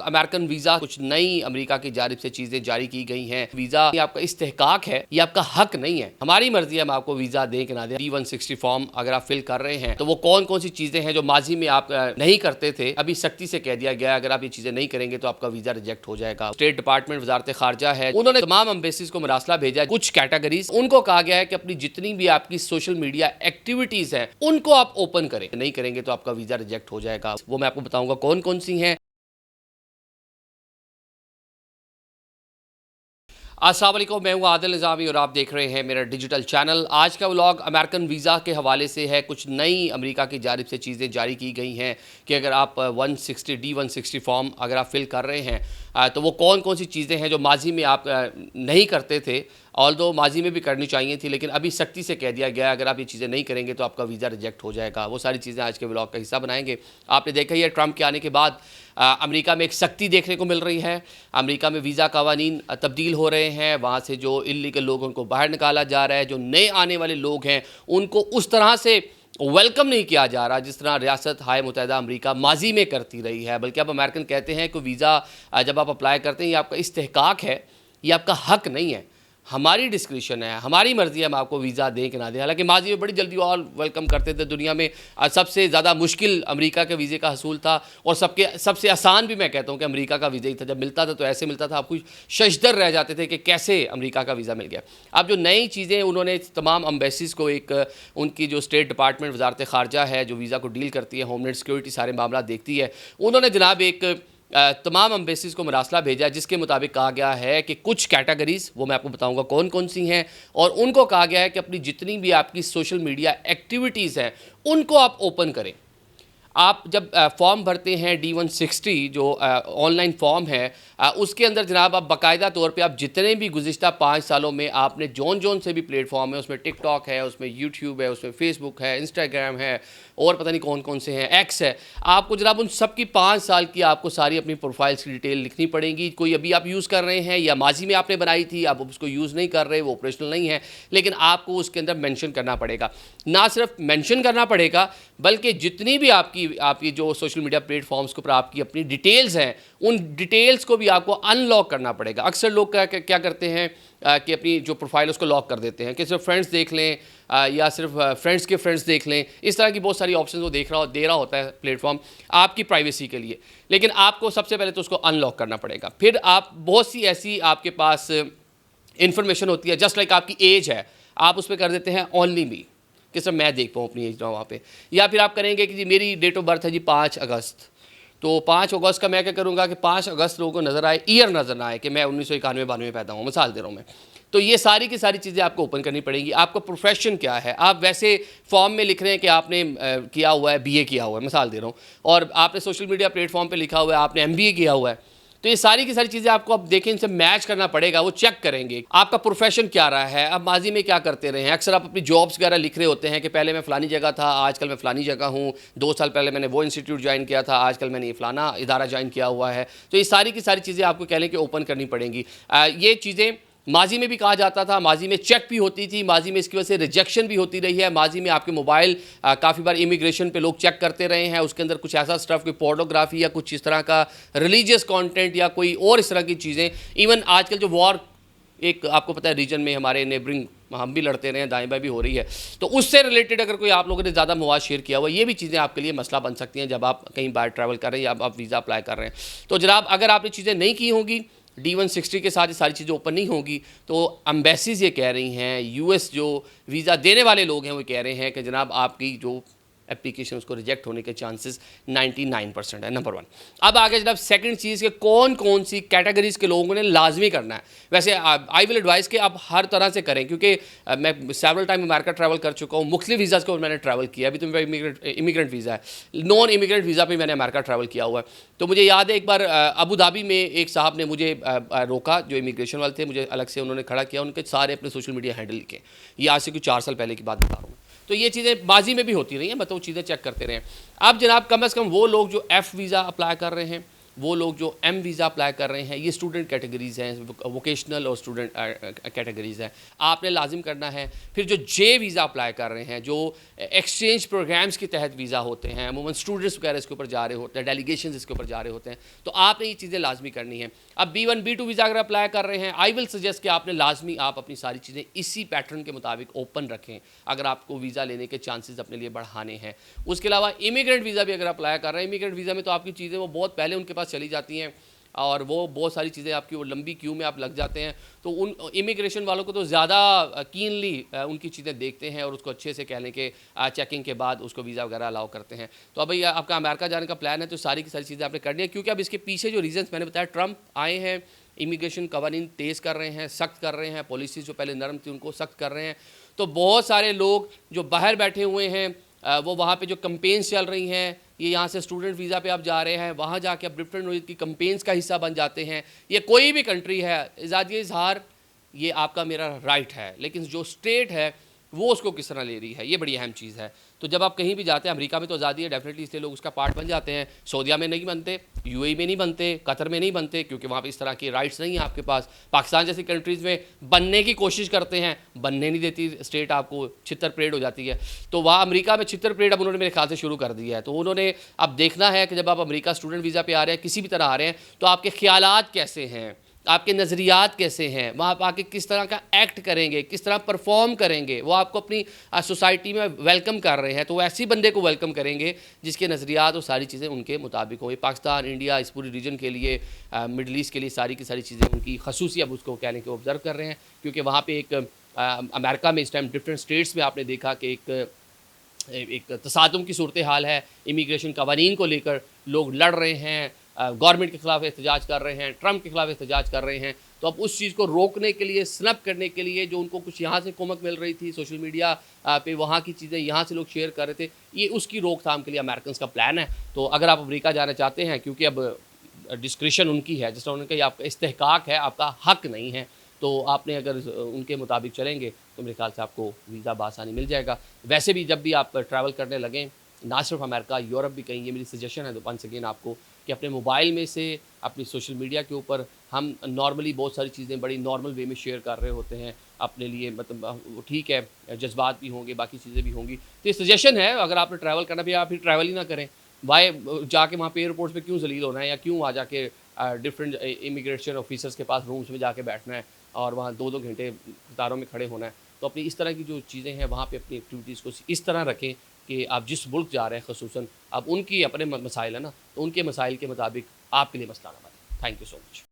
American visa कुछ नई America की जानिब से चीजें जारी की गई हैं। वीजा ये आपका इस्तेहकाक है, ये आपका हक नहीं है। हमारी मर्जी है हम आपको वीजा दें कि ना दें। D-160 फॉर्म अगर आप फिल कर रहे हैं तो वो कौन कौन सी चीजें हैं जो माजी में आप नहीं करते थे, अभी सख्ती से कह दिया गया अगर आप ये चीजें नहीं करेंगे तो आपका वीजा रिजेक्ट हो जाएगा। स्टेट डिपार्टमेंट वजारत खारजा है, उन्होंने तमाम एम्बेसीज को मरासला भेजा है। कुछ कैटेगरीज उनको कहा गया है कि अपनी जितनी भी आपकी सोशल मीडिया एक्टिविटीज है उनको आप ओपन करें, नहीं करेंगे तो आपका वीजा रिजेक्ट हो जाएगा। वो मैं आपको बताऊंगा कौन कौन सी हैं। अस्सलाम वालेकुम, मैं हूं आदिल निज़ामी और आप देख रहे हैं मेरा डिजिटल चैनल। आज का व्लॉग अमेरिकन वीज़ा के हवाले से है। कुछ नई अमेरिका की जानिब से चीज़ें जारी की गई हैं कि अगर आप 160 फॉर्म अगर आप फिल कर रहे हैं तो वो कौन कौन सी चीज़ें हैं जो माजी में आप नहीं करते थे, ऑल्दो माजी में भी करनी चाहिए थी, लेकिन अभी सख्ती से कह दिया गया अगर आप ये चीज़ें नहीं करेंगे तो आपका वीज़ा रिजेक्ट हो जाएगा। वो सारी चीज़ें आज के व्लॉग का हिस्सा बनाएंगे। आपने देखा ही है ट्रंप के आने के बाद अमेरिका में एक सख्ती देखने को मिल रही है। अमेरिका में वीज़ा कवानीन तब्दील हो रहे हैं, वहाँ से जो इल्लीगल लोग उनको बाहर निकाला जा रहा है, जो नए आने वाले लोग हैं उनको उस तरह से वेलकम नहीं किया जा रहा जिस तरह रियासत हाय मुत्तहिदा अमेरिका माजी में करती रही है। बल्कि अब अमेरिकन कहते हैं कि वीज़ा जब आप अप्लाई करते हैं ये आपका इस्तेहकाक है, ये आपका हक नहीं है। हमारी डिस्क्रिप्शन है, हमारी मर्ज़ी है हम आपको वीज़ा दें कि ना दें। हालांकि माजी में बड़ी जल्दी और वेलकम करते थे। दुनिया में सबसे ज़्यादा मुश्किल अमेरिका के वीज़े का हसूल था और सबसे आसान भी मैं कहता हूँ कि अमेरिका का वीज़ा ही था। जब मिलता था तो ऐसे मिलता था, आपको शशदर रह जाते थे कि कैसे अमेरिका का वीज़ा मिल गया। अब जो नई चीज़ें उन्होंने तमाम एम्बेसीज़ को एक उनकी जो स्टेट डिपार्टमेंट वजारत खारजा है जो वीज़ा को डील करती है, होमलैंड सिक्योरिटी सारे मामला देखती है, उन्होंने जनाब एक तमाम एम्बेसीज को मरासला भेजा जिसके मुताबिक कहा गया है कि कुछ कैटेगरीज, वो मैं आपको बताऊंगा कौन कौन सी हैं, और उनको कहा गया है कि अपनी जितनी भी आपकी सोशल मीडिया एक्टिविटीज़ हैं उनको आप ओपन करें। आप जब फॉर्म भरते हैं D-160 जो ऑनलाइन फॉर्म है, उसके अंदर जनाब आप बाकायदा तौर पे आप जितने भी गुज़िश्ता 5 सालों में आपने जौन से भी प्लेटफॉर्म है, उसमें टिकटॉक है, उसमें यूट्यूब है, उसमें फेसबुक है, इंस्टाग्राम है और पता नहीं कौन कौन से हैं, एक्स है, आपको जनाब उन सब की 5 साल की आपको सारी अपनी प्रोफाइल्स की डिटेल लिखनी पड़ेगी। कोई अभी आप यूज़ कर रहे हैं या माजी में आपने बनाई थी, आप उसको यूज़ नहीं कर रहे, वो ऑपरेशनल नहीं है, लेकिन आपको उसके अंदर मेंशन करना पड़ेगा। ना सिर्फ मेंशन करना पड़ेगा बल्कि जितनी भी आपकी जो सोशल मीडिया प्लेटफॉर्म्स के ऊपर आपकी अपनी डिटेल्स हैं उन डिटेल्स को भी आपको अनलॉक करना पड़ेगा। अक्सर लोग क्या करते हैं कि अपनी जो प्रोफाइल उसको लॉक कर देते हैं कि सिर्फ फ्रेंड्स देख लें या सिर्फ फ्रेंड्स के फ्रेंड्स देख लें। इस तरह की बहुत सारी ऑप्शंस वो दे रहा होता है प्लेटफॉर्म आपकी प्राइवेसी के लिए, लेकिन आपको सबसे पहले तो उसको अनलॉक करना पड़ेगा। फिर आप बहुत सी ऐसी आपके पास इंफॉर्मेशन होती है, जस्ट लाइक आपकी एज है, आप उस पर कर देते हैं ओनली मी कि सर मैं देख पाऊँ अपनी एज ना वहाँ पे, या फिर आप करेंगे कि जी मेरी डेट ऑफ बर्थ है जी 5 अगस्त, तो 5 अगस्त का मैं क्या करूँगा कि 5 अगस्त लोगों को नज़र आए, ईयर नज़र ना आए कि मैं 1991-92 पैदा हूँ, मिसाल दे रहा हूँ मैं। तो ये सारी की सारी चीज़ें आपको ओपन करनी पड़ेंगी। आपका प्रोफेशन क्या है, आप वैसे फॉर्म में लिख रहे हैं कि आपने किया हुआ है BA किया हुआ है, मिसाल दे रहा हूँ, और आपने सोशल मीडिया प्लेटफॉर्म पर लिखा हुआ है आपने MBA किया हुआ है, तो ये सारी की सारी चीज़ें आपको अब देखें इनसे मैच करना पड़ेगा। वो चेक करेंगे आपका प्रोफेशन क्या रहा है, अब माजी में क्या करते रहे हैं। अक्सर आप अपनी जॉब्स वगैरह लिख रहे होते हैं कि पहले मैं फ़लानी जगह था, आजकल मैं फ़लानी जगह हूँ, 2 साल पहले मैंने वो इंस्टीट्यूट ज्वाइन किया था, आजकल मैंने ये फ़लाना इदारा ज्वाइन किया हुआ है। तो ये सारी की सारी चीज़ें आपको कह लें कि ओपन करनी पड़ेंगी। ये चीज़ें माजी में भी कहा जाता था, माजी में चेक भी होती थी, माजी में इसकी वजह से रिजेक्शन भी होती रही है। माजी में आपके मोबाइल काफ़ी बार इमिग्रेशन पे लोग चेक करते रहे हैं, उसके अंदर कुछ ऐसा स्टफ़, कोई पोर्नोग्राफी या कुछ इस तरह का रिलीजियस कंटेंट या कोई और इस तरह की चीज़ें। इवन आजकल जो वॉर एक आपको पता है रीजन में हमारे नेबरिंग हम भी लड़ते रहे हैं, दाएं बाएं भी हो रही है, तो उससे रिलेटेड अगर कोई आप लोगों ने ज़्यादा मवाद शेयर किया हुआ, ये भी चीज़ें आपके लिए मसला बन सकती हैं जब आप कहीं बाहर ट्रैवल कर रहे हैं या आप वीज़ा अप्लाई कर रहे हैं। तो जनाब अगर आपने चीज़ें नहीं की होंगी, D-160 के साथ ये सारी चीज़ें ओपन नहीं होंगी, तो एम्बेसीज ये कह रही हैं, US जो वीज़ा देने वाले लोग हैं वो कह रहे हैं कि जनाब आपकी जो एप्लीकेशन उसको रिजेक्ट होने के चांसेस 99% है। नंबर 1। अब आगे जनाब सेकंड चीज़ के कौन कौन सी कैटेगरीज़ के लोगों ने लाजमी करना है। वैसे आई विल एडवाइस कि आप हर तरह से करें, क्योंकि मैं सेवरल टाइम अमेरिका ट्रैवल कर चुका हूँ, मुख्तलिफ वीज़ाज़ को मैंने ट्रैवल किया। अभी तो मेरा इमिग्रेंट वीज़ा है, नॉन इमिग्रेंट वीज़ा पर मैंने अमेरिका ट्रैवल किया हुआ है। तो मुझे याद है एक बार अबू धाबी में एक साहब ने मुझे रोका, जो इमिग्रेशन वाले थे, मुझे अलग से उन्होंने खड़ा किया, उनके सारे अपने सोशल मीडिया हैंडल लिखे। ये आज से कुछ 4 साल पहले की बात बता रहा हूँ। तो ये चीज़ें माजी में भी होती रही हैं, मतलब चीज़ें चेक करते रहे। अब जनाब कम से कम वो लोग जो F वीज़ा अप्लाई कर रहे हैं वो लोग जो एम वीज़ा अप्लाई कर रहे हैं, ये स्टूडेंट कैटेगरीज़ हैं, वोकेशनल और स्टूडेंट कैटेगरीज़ हैं, आपने लाजिम करना है। फिर जो जे वीज़ा अप्लाई कर रहे हैं, जो एक्सचेंज प्रोग्राम्स के तहत वीज़ा होते हैं, अमूमन स्टूडेंट्स वगैरह इसके ऊपर जा रहे होते हैं, डेलीगेशन इसके ऊपर जा रहे होते हैं, तो आपने ये चीज़ें लाजमी करनी है। अब B1 B2 वीज़ा अगर अप्लाई कर रहे हैं, आई विल सजेस्ट कि आपने लाजमी आप अपनी सारी चीज़ें इसी पैटर्न के मुताबिक ओपन रखें अगर आपको वीज़ा लेने के चांसेस अपने लिए बढ़ाने हैं। उसके अलावा इमिग्रेंट वीज़ा भी अगर अप्लाई कर रहे हैं, इमिग्रेंट वीज़ा में तो आपकी चीज़ें वो बहुत पहले उनके पास चली जाती हैं और वो बहुत सारी चीज़ें आपकी वो लंबी क्यू में आप लग जाते हैं, तो उन इमिग्रेशन वालों को तो ज़्यादा कीनली उनकी चीज़ें देखते हैं और उसको अच्छे से कह लें कि चेकिंग के बाद उसको वीज़ा वगैरह अलाउ करते हैं। तो अब भाई आपका अमेरिका जाने का प्लान है तो सारी की सारी चीज़ें आपने करनी है, क्योंकि अब इसके पीछे जो रीज़न्स मैंने बताया, ट्रंप आए हैं, इमिग्रेशन कवानीन तेज़ कर रहे हैं, सख्त कर रहे हैं, पॉलिसीज़ जो पहले नरम थी उनको सख्त कर रहे हैं, तो बहुत सारे लोग जो बाहर बैठे हुए हैं वो वहाँ पे जो कंपेन्स चल रही हैं, ये यहाँ से स्टूडेंट वीज़ा पे आप जा रहे हैं, वहाँ जाके आप डिफरेंट की कंपेन्स का हिस्सा बन जाते हैं। ये कोई भी कंट्री है, आज़ादी इजहार ये आपका मेरा राइट है, लेकिन जो स्टेट है वो उसको किस तरह ले रही है, ये बड़ी अहम चीज़ है। तो जब आप कहीं भी जाते हैं, अमेरिका में तो आज़ादी है डेफिनेटली, इसलिए लोग उसका पार्ट बन जाते हैं। सऊदीया में नहीं बनते, यूएई में नहीं बनते, कतर में नहीं बनते, क्योंकि वहाँ पे इस तरह की राइट्स नहीं है आपके पास। पाकिस्तान जैसी कंट्रीज़ में बनने की कोशिश करते हैं, बनने नहीं देती स्टेट, आपको छितर परेड हो जाती है। तो वहाँ अमेरिका में छितर परेड अब उन्होंने मेरे ख्याल से शुरू कर दिया है। तो उन्होंने अब देखना है कि जब आप अमेरिका स्टूडेंट वीज़ा पे आ रहे हैं, किसी भी तरह आ रहे हैं, तो आपके ख़्यालात कैसे हैं, आपके नज़रियात कैसे हैं, वहाँ पर आके किस तरह का एक्ट करेंगे, किस तरह परफॉर्म करेंगे। वो आपको अपनी सोसाइटी में वेलकम कर रहे हैं, तो वो ऐसे बंदे को वेलकम करेंगे जिसके नज़रियात और सारी चीज़ें उनके मुताबिक हो। पाकिस्तान, इंडिया, इस पूरी रीजन के लिए, मिडल ईस्ट के लिए सारी की सारी चीज़ें उनकी खसूसी अब उसको कह लें कि ऑब्ज़र्व कर रहे हैं, क्योंकि वहाँ पर एक अमेरिका में इस टाइम डिफरेंट स्टेट्स में आपने देखा कि एक तसादुम की सूरत हाल है, इमिग्रेशन कवानीन को लेकर लोग लड़ रहे हैं, गवर्नमेंट के ख़िलाफ़ एहतजाज कर रहे हैं, ट्रंप के ख़िलाफ़ एहतजाज कर रहे हैं। तो अब उस चीज़ को रोकने के लिए, स्नप करने के लिए, जो उनको कुछ यहाँ से कुमक मिल रही थी सोशल मीडिया पे, वहाँ की चीज़ें यहाँ से लोग शेयर कर रहे थे, ये उसकी रोकथाम के लिए अमेरिकन का प्लान है। तो अगर आप अमेरिका जाना चाहते हैं, क्योंकि अब डिस्क्रिशन उनकी है, जिस तरह उन्होंने कहा आपका इस्तेहकाक है, आपका हक नहीं है, तो आपने अगर उनके मुताबिक चलेंगे तो मेरे ख्याल से आपको वीज़ा बआसानी मिल जाएगा। वैसे भी जब भी आप ट्रैवल करने लगें, ना सिर्फ अमेरिका, यूरोप भी कहीं, ये मेरी सजेशन है वंस अगेन आपको, कि अपने मोबाइल में से अपनी सोशल मीडिया के ऊपर हम नॉर्मली बहुत सारी चीज़ें बड़ी नॉर्मल वे में शेयर कर रहे होते हैं अपने लिए, मतलब ठीक है, जज्बात भी होंगे, बाकी चीज़ें भी होंगी। तो ये सजेशन है, अगर आपने ट्रैवल करना भी, आप फिर ट्रैवल ही ना करें। वाई जाके वहाँ पे एयरपोर्ट्स पे क्यों जलील होना है, या क्यों आ जाके डिफरेंट इमिग्रेशन ऑफिसर्स के पास रूम्स में जाके बैठना है और वहाँ 2-2 घंटे कतारों में खड़े होना है। तो अपनी इस तरह की जो चीज़ें हैं वहाँ पे अपनी एक्टिविटीज़ को इस तरह रखें कि आप जिस मुल्क जा रहे हैं ख़ुसूसन, अब उनकी अपने मसाइल है ना, तो उनके मसाइल के मुताबिक आपके लिए मसला ना बने। Thank you so much.